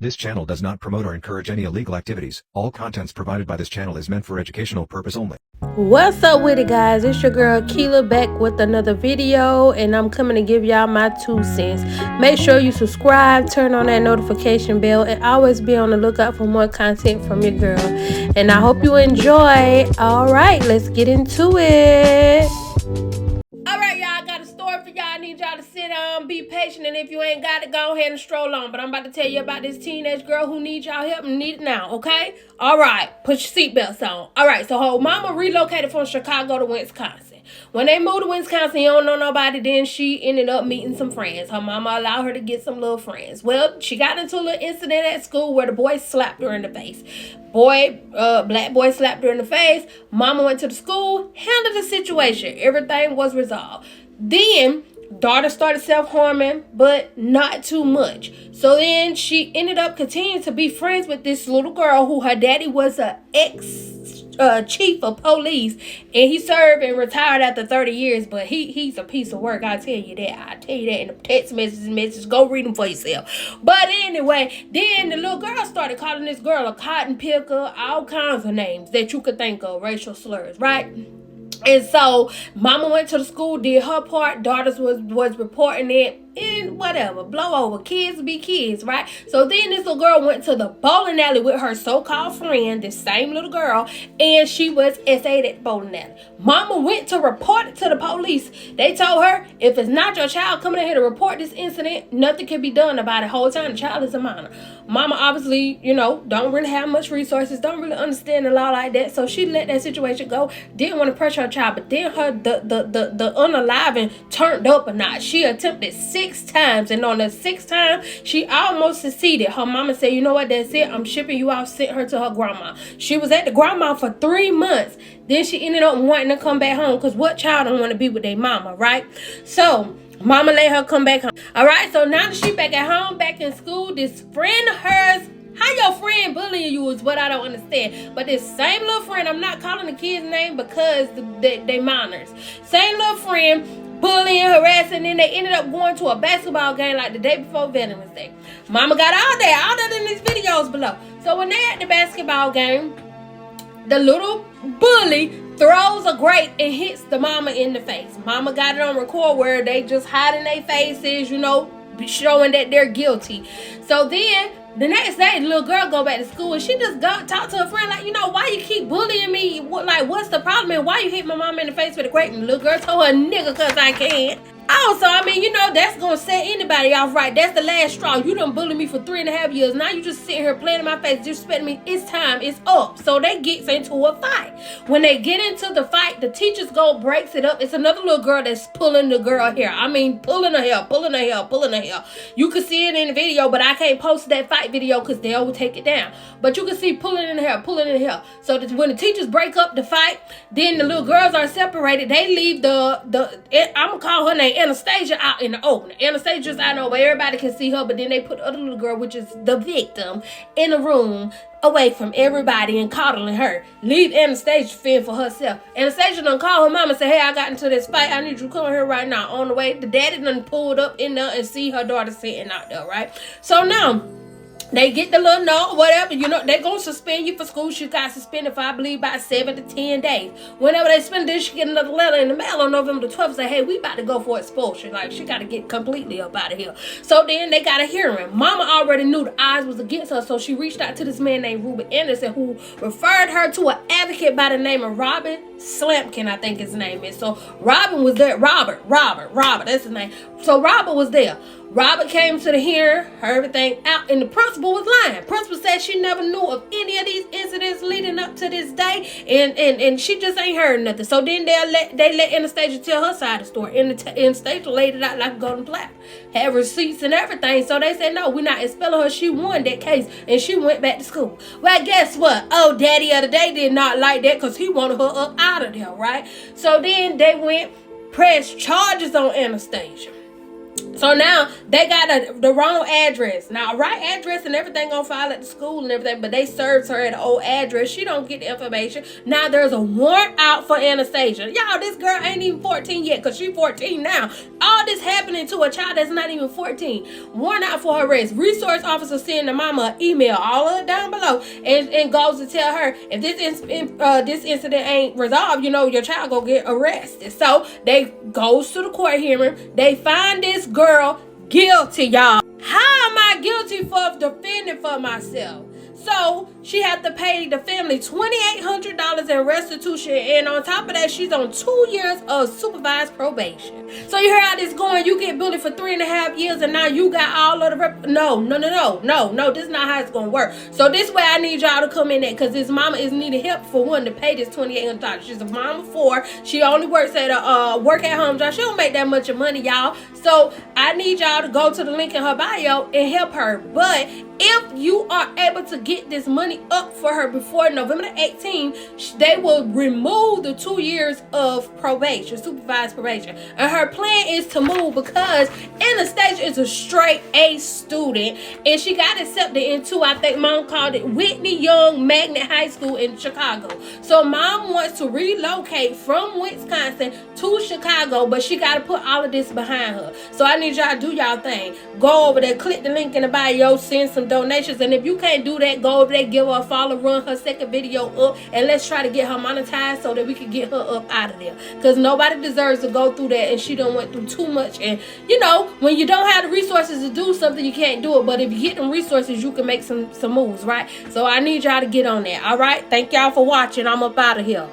This channel does not promote or encourage any illegal activities. All contents provided by this channel is meant for educational purpose only. What's up with it, guys? It's your girl Keela back with another video, and I'm coming to give y'all my 2 cents. Make sure you subscribe, turn on that notification bell, and always be on the lookout for more content from your girl. And I hope you enjoy. All right, let's get into it. Alright, y'all, I got a story for y'all. I need y'all to sit down, be patient, and if you ain't got it, go ahead and stroll on. But I'm about to tell you about this teenage girl who needs y'all help and need it now, okay? Alright, put your seatbelts on. Alright, so her mama relocated from Chicago to Wisconsin. When they moved to Wisconsin, you don't know nobody, then she ended up meeting some friends. Her mama allowed her to get some little friends. Well, she got into a little incident at school where the boy slapped her in the face. Black boy slapped her in the face. Mama went to the school, handled the situation. Everything was resolved. Then daughter started self-harming, but not too much. So then she ended up continuing to be friends with this little girl who her daddy was a chief of police, and he served and retired after 30 years, but he's a piece of work. I tell you that in the text message. Go read them for yourself. But anyway, then the little girl started calling this girl a cotton picker, all kinds of names that you could think of, racial slurs, right? And so mama went to the school, did her part. Daughters was reporting it, and whatever, blow over. Kids be kids, right? So then this little girl went to the bowling alley with her so-called friend, this same little girl, and she was SA'd at the bowling alley. Mama went to report it to the police. They told her, if it's not your child coming in here to report this incident, nothing can be done about it. Whole time the child is a minor. Mama obviously, don't really have much resources, don't really understand the law like that, so she let that situation go. Didn't want to pressure her child, but then the unaliving turned up a notch. She attempted 6 times, and on the 6th time she almost succeeded. Her mama said, you know what, that's it, I'm shipping you out. Sent her to her grandma. She was at the grandma for 3 months. Then she ended up wanting to come back home, because what child don't want to be with their mama, right? So mama let her come back home. All right, so now that she back at home, back in school, this friend of hers, how your friend bullying you is what I don't understand. But this same little friend, I'm not calling the kid's name because they minors. Same little friend bullying, harassing, and they ended up going to a basketball game like the day before Veterans Day. Mama got all that in these videos below. So when they at the basketball game, the little bully throws a grape and hits the mama in the face. Mama got it on record where they just hiding their faces, showing that they're guilty. So then the next day, the little girl go back to school, and she just talk to her friend like, why you keep bullying me? What's the problem? And why you hit my mama in the face with a grape? And the little girl told her, nigga, cause I can. Also, that's gonna set anybody off, right? That's the last straw. You done bullied me for 3.5 years. Now you just sitting here playing in my face, disrespecting me. It's time. It's up. So they get into a fight. When they get into the fight, the teachers breaks it up. It's another little girl that's pulling the girl hair. Pulling her hair. You can see it in the video, but I can't post that fight video because they'll take it down. But you can see pulling in the hair. So that when the teachers break up the fight, then the little girls are separated. They leave I'm gonna call her name Anastasia out in the open. Anastasia's out there where everybody can see her, but then they put the other little girl, which is the victim, in a room away from everybody and coddling her. Leave Anastasia fend for herself. Anastasia done call her mama and say, hey, I got into this fight. I need you to come here right now. On the way, the daddy done pulled up in there and see her daughter sitting out there, right? So now they get the little note, whatever, they're going to suspend you for school. She got suspended for, I believe, about 7 to 10 days. Whenever they suspend this, she get another letter in the mail on November the 12th. Say, hey, we about to go for expulsion. Like, she got to get completely up out of here. So then they got a hearing. Mama already knew the odds was against her, so she reached out to this man named Ruben Anderson, who referred her to an advocate by the name of Robin Slampkin, I think his name is. So Robin was there. Robert, that's his name. So Robert was there. Robert came to the hearing, heard everything out, and the principal was lying. Principal said she never knew of any of these incidents leading up to this day, and she just ain't heard nothing. So then they let Anastasia tell her side of the story. Anastasia laid it out like a golden platter, had receipts and everything. So they said, no, we're not expelling her. She won that case, and she went back to school. Well, guess what? Oh, daddy of the day did not like that because he wanted her up out of there, right? So then they pressed charges on Anastasia. So now they got the wrong address. Now, right address and everything on file at the school and everything, but they served her at the old address. She don't get the information. Now there's a warrant out for Anastasia. Y'all, this girl ain't even 14 yet, because she's 14 now. All this happening to a child that's not even 14. Warrant out for her arrest. Resource officer send the mama an email, all of it down below, and goes to tell her, if this incident ain't resolved, you know, your child gonna get arrested. So they goes to the court hearing. They find this girl guilty, y'all. How am I guilty for defending for myself? So she had to pay the family $2,800 in restitution, and on top of that, she's on 2 years of supervised probation. So you hear how this going? You get bullied for 3.5 years, and now you got all of the no. This is not how it's gonna work. So this way, I need y'all to come in there, because this mama is needing help for one to pay this $2,800. She's a mom of 4. She only works at a work at home job. She don't make that much of money, y'all. So I need y'all to go to the link in her bio and help her. But if you are able to get this money up for her before November the 18th, they will remove the 2 years of probation, supervised probation. And her plan is to move, because Anastasia is a straight A student, and she got accepted into, I think mom called it, Whitney Young Magnet High School in Chicago. So mom wants to relocate from Wisconsin to Chicago, but she got to put all of this behind her. So I need y'all to do y'all thing. Go over there, click the link in the bio, send some donations. And if you can't do that, go over there, give her a follow, run her second video up, and let's try to get her monetized so that we can get her up out of there, because nobody deserves to go through that, and she done went through too much. And you know, when you don't have the resources to do something, you can't do it, but if you get them resources, you can make some moves, right? So I need y'all to get on that. All right, thank y'all for watching. I'm up out of here.